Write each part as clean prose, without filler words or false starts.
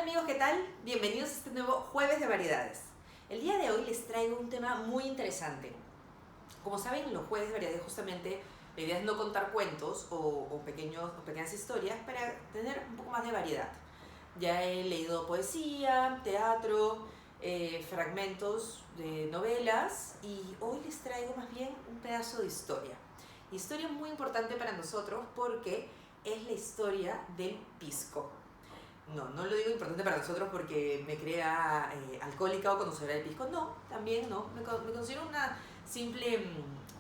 amigos, ¿qué tal? Bienvenidos a este nuevo Jueves de Variedades. El día de hoy les traigo un tema muy interesante. Como saben, los Jueves de Variedades justamente la idea es no contar cuentos o pequeñas historias para tener un poco más de variedad. Ya he leído poesía, teatro, fragmentos de novelas y hoy les traigo más bien un pedazo de historia. Historia muy importante para nosotros porque es la historia del pisco. No lo digo importante para nosotros porque me crea alcohólica o conocedora del pisco. No, también no. Me considero una simple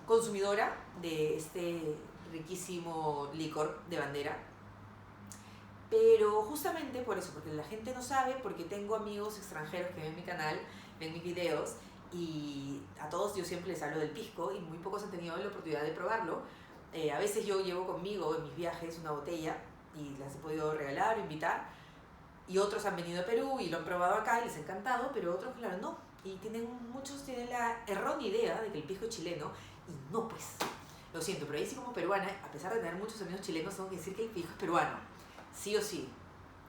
consumidora de este riquísimo licor de bandera. Pero justamente por eso, porque la gente no sabe, porque tengo amigos extranjeros que ven mi canal, ven mis videos, y a todos yo siempre les hablo del pisco y muy pocos han tenido la oportunidad de probarlo. A veces yo llevo conmigo en mis viajes una botella y las he podido regalar o invitar. Y otros han venido a Perú y lo han probado acá y les ha encantado, pero otros, claro, no. Y muchos tienen la errónea idea de que el pisco es chileno, y no, pues. Lo siento, pero ahí sí, como peruana, a pesar de tener muchos amigos chilenos, tengo que decir que el pisco es peruano. Sí o sí.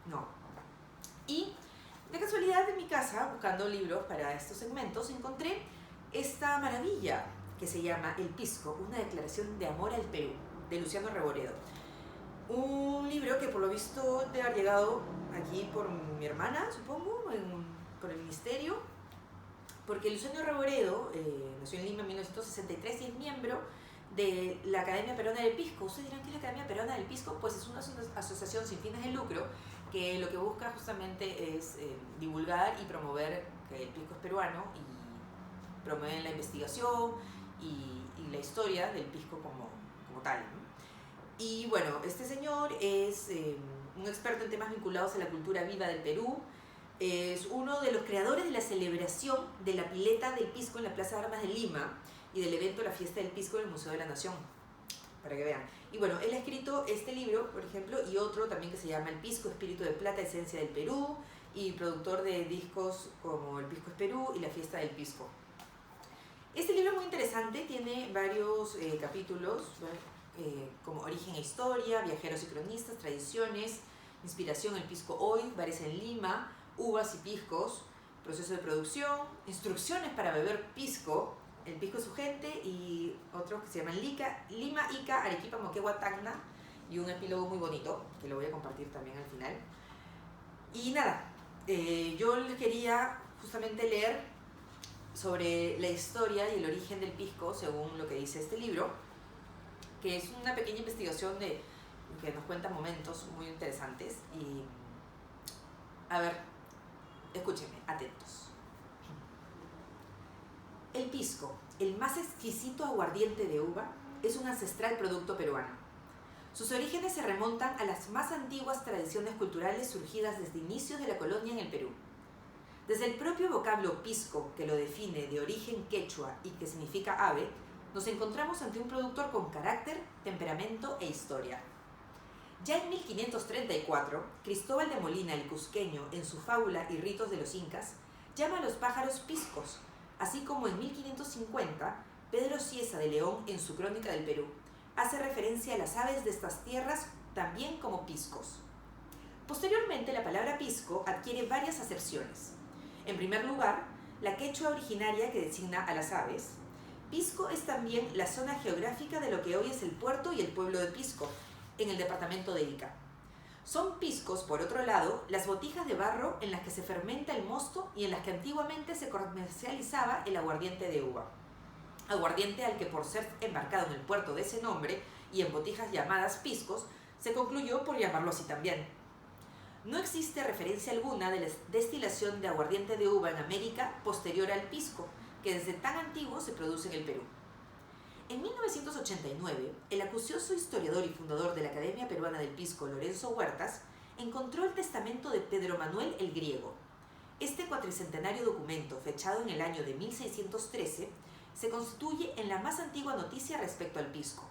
No. Y de casualidad en mi casa, buscando libros para estos segmentos, encontré esta maravilla que se llama El Pisco, una declaración de amor al Perú, de Luciano Revoredo. Un libro que por lo visto debe haber llegado aquí por mi hermana, supongo, por el ministerio, porque Luciano Revoredo nació en Lima en 1963 y es miembro de la Academia Peruana del Pisco. Ustedes dirán, ¿qué es la Academia Peruana del Pisco? Pues es una asociación sin fines de lucro que lo que busca justamente es divulgar y promover que el pisco es peruano y promover la investigación y la historia del pisco como tal, ¿no? Y bueno, este señor es un experto en temas vinculados a la cultura viva del Perú. Es uno de los creadores de la celebración de la pileta del pisco en la Plaza de Armas de Lima y del evento La Fiesta del Pisco en el Museo de la Nación, para que vean. Y bueno, él ha escrito este libro, por ejemplo, y otro también que se llama El Pisco, Espíritu de Plata, Esencia del Perú, y productor de discos como El Pisco es Perú y La Fiesta del Pisco. Este libro es muy interesante, tiene varios capítulos, como Origen e Historia, Viajeros y Cronistas, Tradiciones, Inspiración, El Pisco Hoy, Bares en Lima, Uvas y Piscos, Proceso de Producción, Instrucciones para beber pisco, El Pisco y su gente, y otros que se llaman Lima, Ica, Arequipa, Moquegua, Tacna, y un epílogo muy bonito, que lo voy a compartir también al final. Y nada, yo les quería justamente leer sobre la historia y el origen del pisco, según lo que dice este libro, que es una pequeña investigación que nos cuenta momentos muy interesantes. Y a ver, escúchenme, atentos. El pisco, el más exquisito aguardiente de uva, es un ancestral producto peruano. Sus orígenes se remontan a las más antiguas tradiciones culturales surgidas desde inicios de la colonia en el Perú. Desde el propio vocablo pisco, que lo define de origen quechua y que significa ave, nos encontramos ante un productor con carácter, temperamento e historia. Ya en 1534, Cristóbal de Molina el Cusqueño, en su fábula y ritos de los incas, llama a los pájaros piscos, así como en 1550, Pedro Cieza de León, en su Crónica del Perú, hace referencia a las aves de estas tierras también como piscos. Posteriormente, la palabra pisco adquiere varias acepciones. En primer lugar, la quechua originaria que designa a las aves. Pisco es también la zona geográfica de lo que hoy es el puerto y el pueblo de Pisco, en el departamento de Ica. Son piscos, por otro lado, las botijas de barro en las que se fermenta el mosto y en las que antiguamente se comercializaba el aguardiente de uva. Aguardiente al que, por ser embarcado en el puerto de ese nombre y en botijas llamadas piscos, se concluyó por llamarlo así también. No existe referencia alguna de la destilación de aguardiente de uva en América posterior al pisco, que desde tan antiguo se produce en el Perú. En 1989, el acucioso historiador y fundador de la Academia Peruana del Pisco, Lorenzo Huertas, encontró el testamento de Pedro Manuel el Griego. Este cuatricentenario documento, fechado en el año de 1613, se constituye en la más antigua noticia respecto al pisco.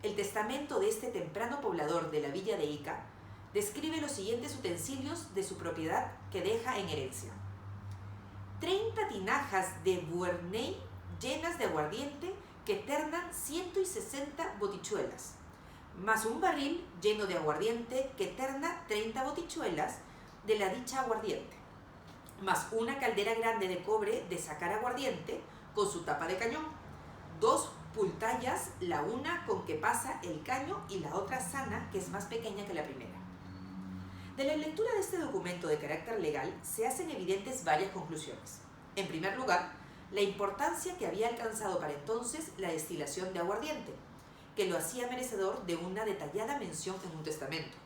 El testamento de este temprano poblador de la villa de Ica describe los siguientes utensilios de su propiedad que deja en herencia: 30 tinajas de Buerney llenas de aguardiente que ternan 160 botichuelas, más un barril lleno de aguardiente que terna 30 botichuelas, de la dicha aguardiente, más una caldera grande de cobre de sacar aguardiente con su tapa de cañón, 2 pultallas, la una con que pasa el caño y la otra sana, que es más pequeña que la primera. De la lectura de este documento de carácter legal se hacen evidentes varias conclusiones. En primer lugar, la importancia que había alcanzado para entonces la destilación de aguardiente, que lo hacía merecedor de una detallada mención en un testamento.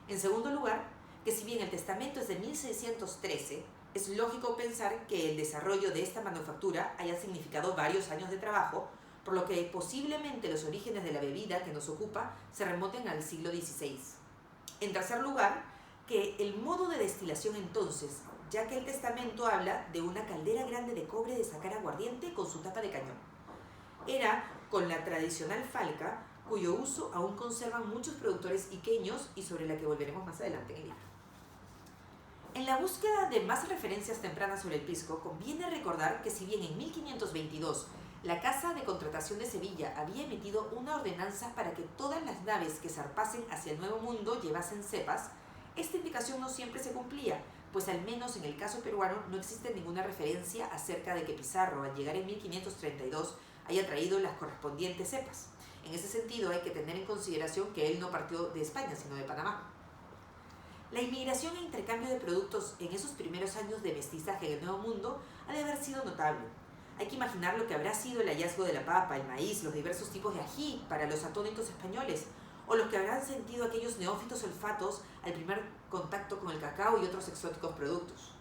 En segundo lugar, que si bien el testamento es de 1613, es lógico pensar que el desarrollo de esta manufactura haya significado varios años de trabajo, por lo que posiblemente los orígenes de la bebida que nos ocupa se remonten al siglo XVI. En tercer lugar, que el modo de destilación entonces, ya que el testamento habla de una caldera grande de cobre de sacar aguardiente con su tapa de cañón, era con la tradicional falca, cuyo uso aún conservan muchos productores iqueños y sobre la que volveremos más adelante en el libro. En la búsqueda de más referencias tempranas sobre el pisco, conviene recordar que si bien en 1522 la Casa de Contratación de Sevilla había emitido una ordenanza para que todas las naves que zarpasen hacia el Nuevo Mundo llevasen cepas, esta indicación no siempre se cumplía, pues al menos en el caso peruano no existe ninguna referencia acerca de que Pizarro, al llegar en 1532, haya traído las correspondientes cepas. En ese sentido hay que tener en consideración que él no partió de España, sino de Panamá. La inmigración e intercambio de productos en esos primeros años de mestizaje en el Nuevo Mundo ha de haber sido notable. Hay que imaginar lo que habrá sido el hallazgo de la papa, el maíz, los diversos tipos de ají para los atónitos españoles, o los que habrán sentido aquellos neófitos olfatos al primer contacto con el cacao y otros exóticos productos.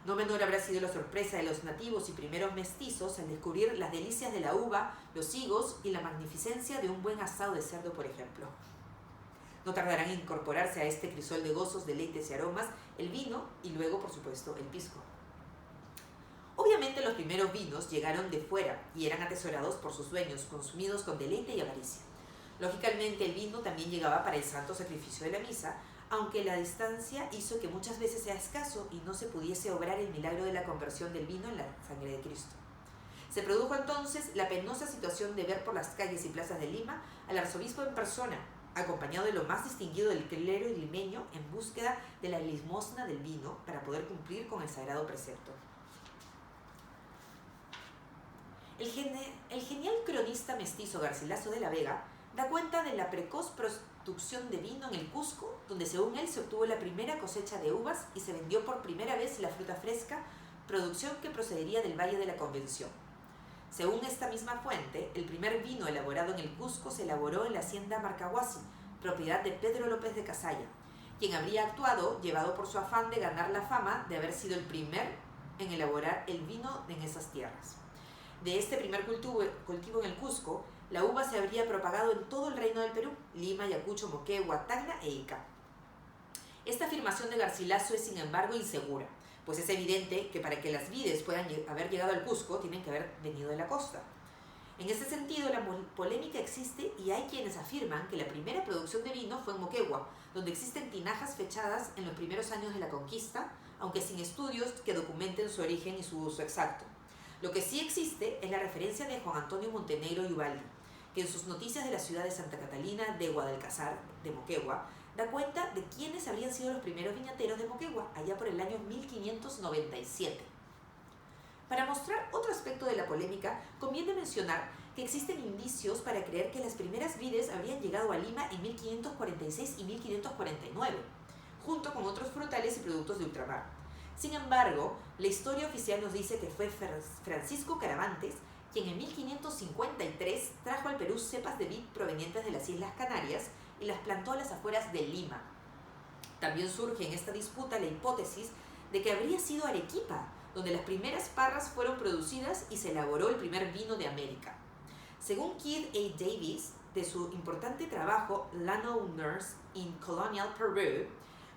No menor habrá sido la sorpresa de los nativos y primeros mestizos al descubrir las delicias de la uva, los higos y la magnificencia de un buen asado de cerdo, por ejemplo. No tardarán en incorporarse a este crisol de gozos, deleites y aromas el vino y luego, por supuesto, el pisco. Obviamente los primeros vinos llegaron de fuera y eran atesorados por sus dueños, consumidos con deleite y avaricia. Lógicamente el vino también llegaba para el santo sacrificio de la misa, aunque la distancia hizo que muchas veces sea escaso y no se pudiese obrar el milagro de la conversión del vino en la sangre de Cristo. Se produjo entonces la penosa situación de ver por las calles y plazas de Lima al arzobispo en persona, acompañado de lo más distinguido del clero limeño en búsqueda de la limosna del vino para poder cumplir con el sagrado precepto. El genial cronista mestizo Garcilaso de la Vega da cuenta de la precoz producción de vino en el Cusco, donde según él se obtuvo la primera cosecha de uvas y se vendió por primera vez la fruta fresca, producción que procedería del Valle de la Convención. Según esta misma fuente, el primer vino elaborado en el Cusco se elaboró en la hacienda Marcahuasi, propiedad de Pedro López de Casalla, quien habría actuado llevado por su afán de ganar la fama de haber sido el primer en elaborar el vino en esas tierras. De este primer cultivo en el Cusco, la uva se habría propagado en todo el reino del Perú, Lima, Ayacucho, Moquegua, Tacna e Ica. Esta afirmación de Garcilaso es sin embargo insegura, pues es evidente que para que las vides puedan haber llegado al Cusco tienen que haber venido de la costa. En este sentido, la polémica existe y hay quienes afirman que la primera producción de vino fue en Moquegua, donde existen tinajas fechadas en los primeros años de la conquista, aunque sin estudios que documenten su origen y su uso exacto. Lo que sí existe es la referencia de Juan Antonio Montenegro y Ubaldi, que en sus noticias de la ciudad de Santa Catalina de Guadalcazar, de Moquegua, da cuenta de quiénes habrían sido los primeros viñateros de Moquegua, allá por el año 1597. Para mostrar otro aspecto de la polémica, conviene mencionar que existen indicios para creer que las primeras vides habrían llegado a Lima en 1546 y 1549, junto con otros frutales y productos de ultramar. Sin embargo, la historia oficial nos dice que fue Francisco Caravantes quien en 1553 trajo al Perú cepas de vid provenientes de las Islas Canarias y las plantó a las afueras de Lima. También surge en esta disputa la hipótesis de que habría sido Arequipa, donde las primeras parras fueron producidas y se elaboró el primer vino de América. Según Keith A. Davis, de su importante trabajo Landowners in Colonial Peru,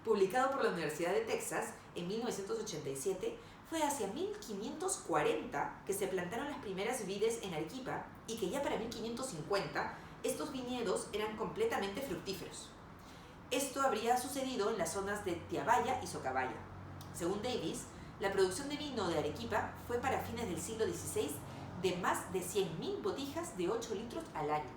publicado por la Universidad de Texas en 1987, fue hacia 1540 que se plantaron las primeras vides en Arequipa y que ya para 1550 estos viñedos eran completamente fructíferos. Esto habría sucedido en las zonas de Tiabaya y Socabaya. Según Davis, la producción de vino de Arequipa fue para fines del siglo XVI de más de 100.000 botijas de 8 litros al año.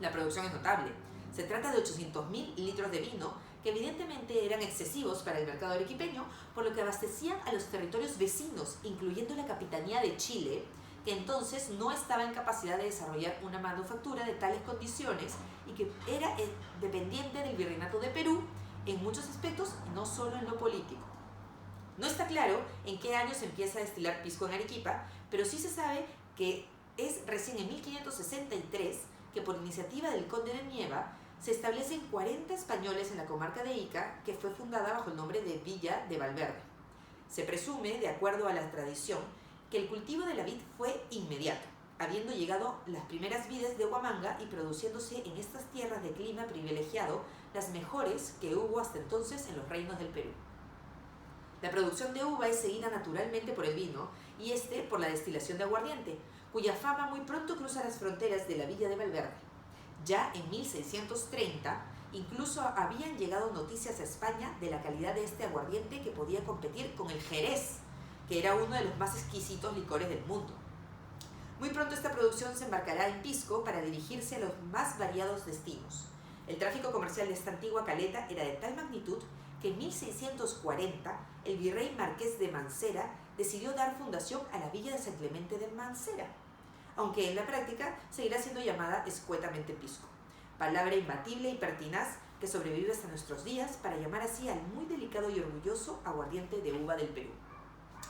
La producción es notable. Se trata de 800.000 litros de vino que evidentemente eran excesivos para el mercado arequipeño, por lo que abastecían a los territorios vecinos, incluyendo la Capitanía de Chile, que entonces no estaba en capacidad de desarrollar una manufactura de tales condiciones y que era dependiente del Virreinato de Perú en muchos aspectos, no solo en lo político. No está claro en qué año se empieza a destilar pisco en Arequipa, pero sí se sabe que es recién en 1563 que por iniciativa del conde de Nieva se establecen 40 españoles en la comarca de Ica, que fue fundada bajo el nombre de Villa de Valverde. Se presume, de acuerdo a la tradición, que el cultivo de la vid fue inmediato, habiendo llegado las primeras vides de Huamanga y produciéndose en estas tierras de clima privilegiado las mejores que hubo hasta entonces en los reinos del Perú. La producción de uva es seguida naturalmente por el vino y por la destilación de aguardiente, cuya fama muy pronto cruza las fronteras de la Villa de Valverde. Ya en 1630, incluso habían llegado noticias a España de la calidad de este aguardiente que podía competir con el Jerez, que era uno de los más exquisitos licores del mundo. Muy pronto esta producción se embarcará en pisco para dirigirse a los más variados destinos. El tráfico comercial de esta antigua caleta era de tal magnitud que en 1640 el virrey Marqués de Mancera decidió dar fundación a la villa de San Clemente de Mancera, aunque en la práctica seguirá siendo llamada escuetamente pisco, palabra imbatible y pertinaz que sobrevive hasta nuestros días para llamar así al muy delicado y orgulloso aguardiente de uva del Perú.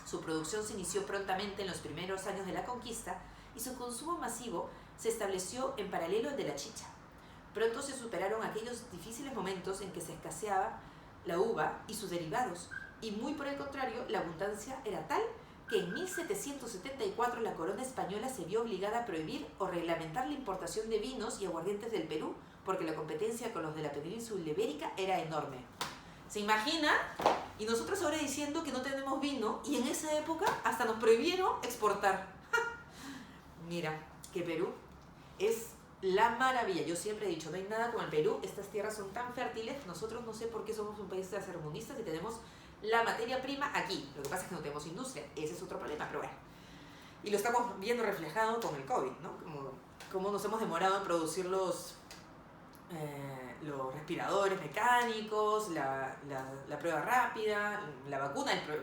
Su producción se inició prontamente en los primeros años de la conquista y su consumo masivo se estableció en paralelo al de la chicha. Pronto se superaron aquellos difíciles momentos en que se escaseaba la uva y sus derivados, y muy por el contrario, la abundancia era tal que en 1774 la corona española se vio obligada a prohibir o reglamentar la importación de vinos y aguardientes del Perú, porque la competencia con los de la península ibérica era enorme. ¿Se imagina? Y nosotros ahora diciendo que no tenemos vino, y en esa época hasta nos prohibieron exportar. Mira, que Perú es la maravilla. Yo siempre he dicho, no hay nada como el Perú, estas tierras son tan fértiles, nosotros no sé por qué somos un país tercermundista y tenemos la materia prima aquí. Lo que pasa es que no tenemos industria, ese es otro problema, pero bueno. Y lo estamos viendo reflejado con el COVID, ¿no? Como nos hemos demorado en producir los respiradores mecánicos, la prueba rápida, la vacuna. Pero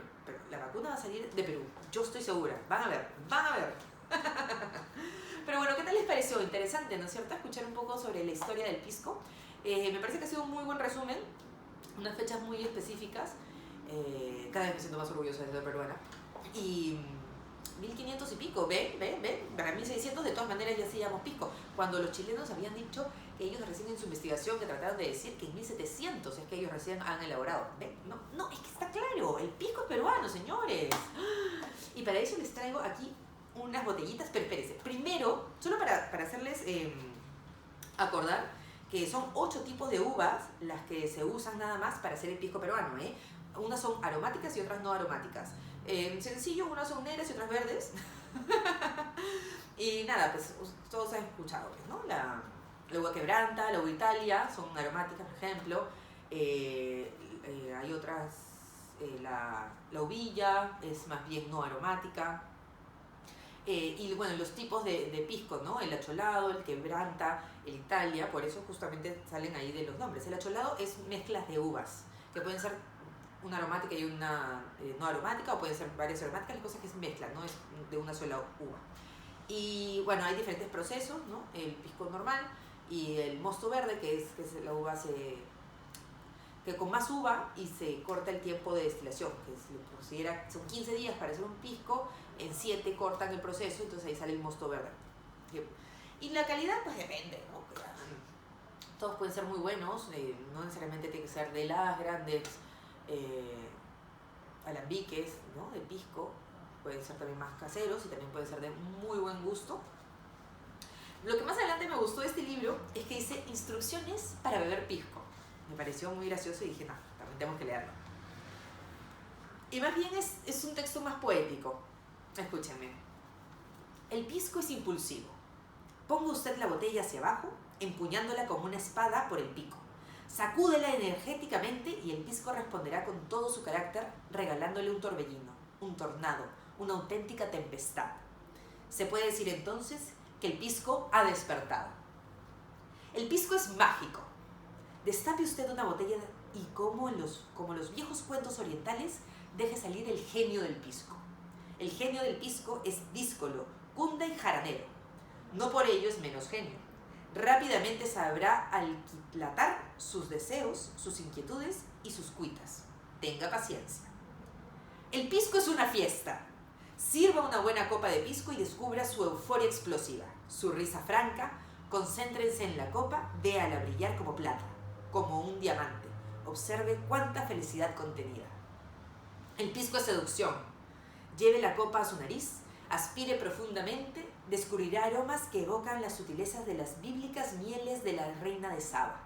la vacuna va a salir de Perú, yo estoy segura. Van a ver. Pero bueno, ¿qué tal les pareció? Interesante, ¿no es cierto? Escuchar un poco sobre la historia del pisco. Me parece que ha sido un muy buen resumen, unas fechas muy específicas. Cada vez me siento más orgullosa de ser peruana. Y 1500 y pico, ven, para 1600 de todas maneras ya hacíamos pisco. Cuando los chilenos habían dicho que ellos recién en su investigación que trataron de decir que en 1700 es que ellos recién han elaborado. ¿Ven? No, es que está claro, el pisco es peruano, señores. Y para eso les traigo aquí unas botellitas, pero espérense. Primero, solo para hacerles acordar que son 8 tipos de uvas las que se usan nada más para hacer el pisco peruano, ¿eh? Unas son aromáticas y otras no aromáticas. Sencillo, unas son negras y otras verdes. Y nada, pues todos han escuchado, pues, ¿no? La uva quebranta, la uva Italia, son aromáticas, por ejemplo. Hay otras, la uvilla es más bien no aromática. Y bueno, los tipos de pisco, ¿no? El acholado, el quebranta, el Italia, por eso justamente salen ahí de los nombres. El acholado es mezclas de uvas, que pueden ser una aromática y una no aromática, o pueden ser varias aromáticas, la cosa es que es mezcla, no es de una sola uva. Y bueno, hay diferentes procesos, ¿no? El pisco normal y el mosto verde, que es la uva que con más uva y se corta el tiempo de destilación, que se considera, son 15 días para hacer un pisco, en 7 cortan el proceso, entonces ahí sale el mosto verde. Y la calidad, pues depende, ¿no? Todos pueden ser muy buenos, no necesariamente tiene que ser de las grandes alambiques, ¿no? De pisco, pueden ser también más caseros y también pueden ser de muy buen gusto. Lo que más adelante me gustó de este libro es que dice instrucciones para beber pisco. Me pareció muy gracioso y dije, no, también tenemos que leerlo. Y más bien es un texto más poético. Escúchenme. El pisco es impulsivo. Ponga usted la botella hacia abajo, empuñándola como una espada por el pico. Sacúdela energéticamente y el pisco responderá con todo su carácter, regalándole un torbellino, un tornado, una auténtica tempestad. Se puede decir entonces que el pisco ha despertado. El pisco es mágico. Destape usted una botella y como los viejos cuentos orientales, deje salir el genio del pisco. El genio del pisco es díscolo, cunda y jaranero. No por ello es menos genio. Rápidamente sabrá aquilatar sus deseos, sus inquietudes y sus cuitas. Tenga paciencia. El pisco es una fiesta. Sirva una buena copa de pisco y descubra su euforia explosiva, su risa franca. Concéntrense en la copa, véala brillar como plata, como un diamante. Observe cuánta felicidad contenida. El pisco es seducción. Lleve la copa a su nariz, aspire profundamente, descubrirá aromas que evocan las sutilezas de las bíblicas mieles de la reina de Saba.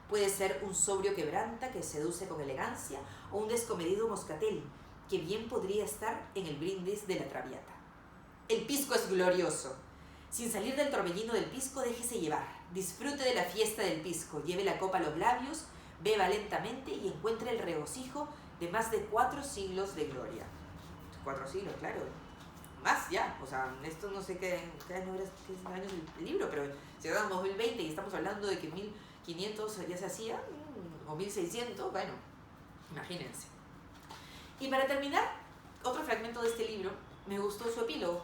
Puede ser un sobrio quebranta que seduce con elegancia o un descomedido moscatel que bien podría estar en el brindis de la Traviata. El pisco es glorioso. Sin salir del torbellino del pisco, déjese llevar. Disfrute de la fiesta del pisco, lleve la copa a los labios, beba lentamente y encuentre el regocijo de más de 4 siglos de gloria. 4 siglos, claro. Más ya, o sea, esto no sé qué año es el libro, pero si estamos en 2020 y estamos hablando de que 1500 ya se hacía, o 1600, bueno, imagínense. Y para terminar, otro fragmento de este libro, me gustó su epílogo,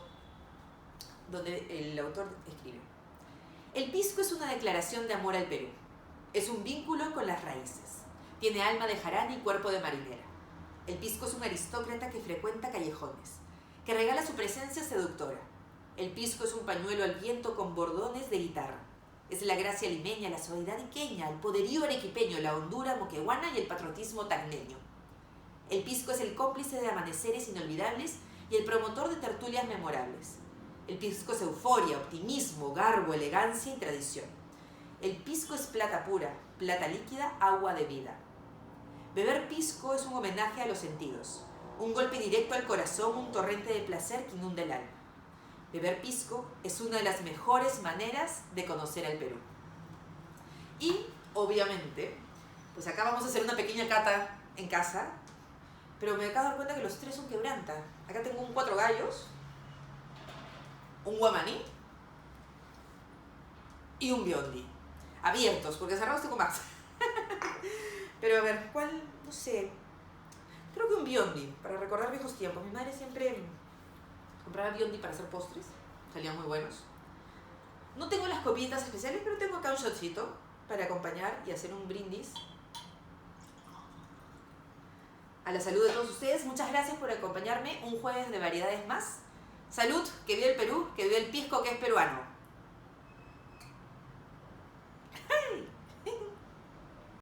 donde el autor escribe: el pisco es una declaración de amor al Perú, es un vínculo con las raíces, tiene alma de jarana y cuerpo de marinera. El pisco es un aristócrata que frecuenta callejones, que regala su presencia seductora. El pisco es un pañuelo al viento con bordones de guitarra. Es la gracia limeña, la suavidad iqueña, el poderío arequipeño, la hondura moqueguana y el patriotismo tacneño. El pisco es el cómplice de amaneceres inolvidables y el promotor de tertulias memorables. El pisco es euforia, optimismo, garbo, elegancia y tradición. El pisco es plata pura, plata líquida, agua de vida. Beber pisco es un homenaje a los sentidos, un golpe directo al corazón, un torrente de placer que inunda el alma. Beber pisco es una de las mejores maneras de conocer al Perú. Y, obviamente, pues acá vamos a hacer una pequeña cata en casa, pero me acabo de dar cuenta que los 3 son quebranta. Acá tengo un 4 gallos, un guamaní y un biondi. Abiertos, porque cerrados tengo más. Pero a ver, ¿cuál? No sé. Creo que un biondi, para recordar viejos tiempos. Mi madre siempre compraba biondi para hacer postres. Salían muy buenos. No tengo las copitas especiales, pero tengo acá un shotcito para acompañar y hacer un brindis a la salud de todos ustedes. Muchas gracias por acompañarme un jueves de variedades más. Salud, que viva el Perú, que viva el pisco que es peruano.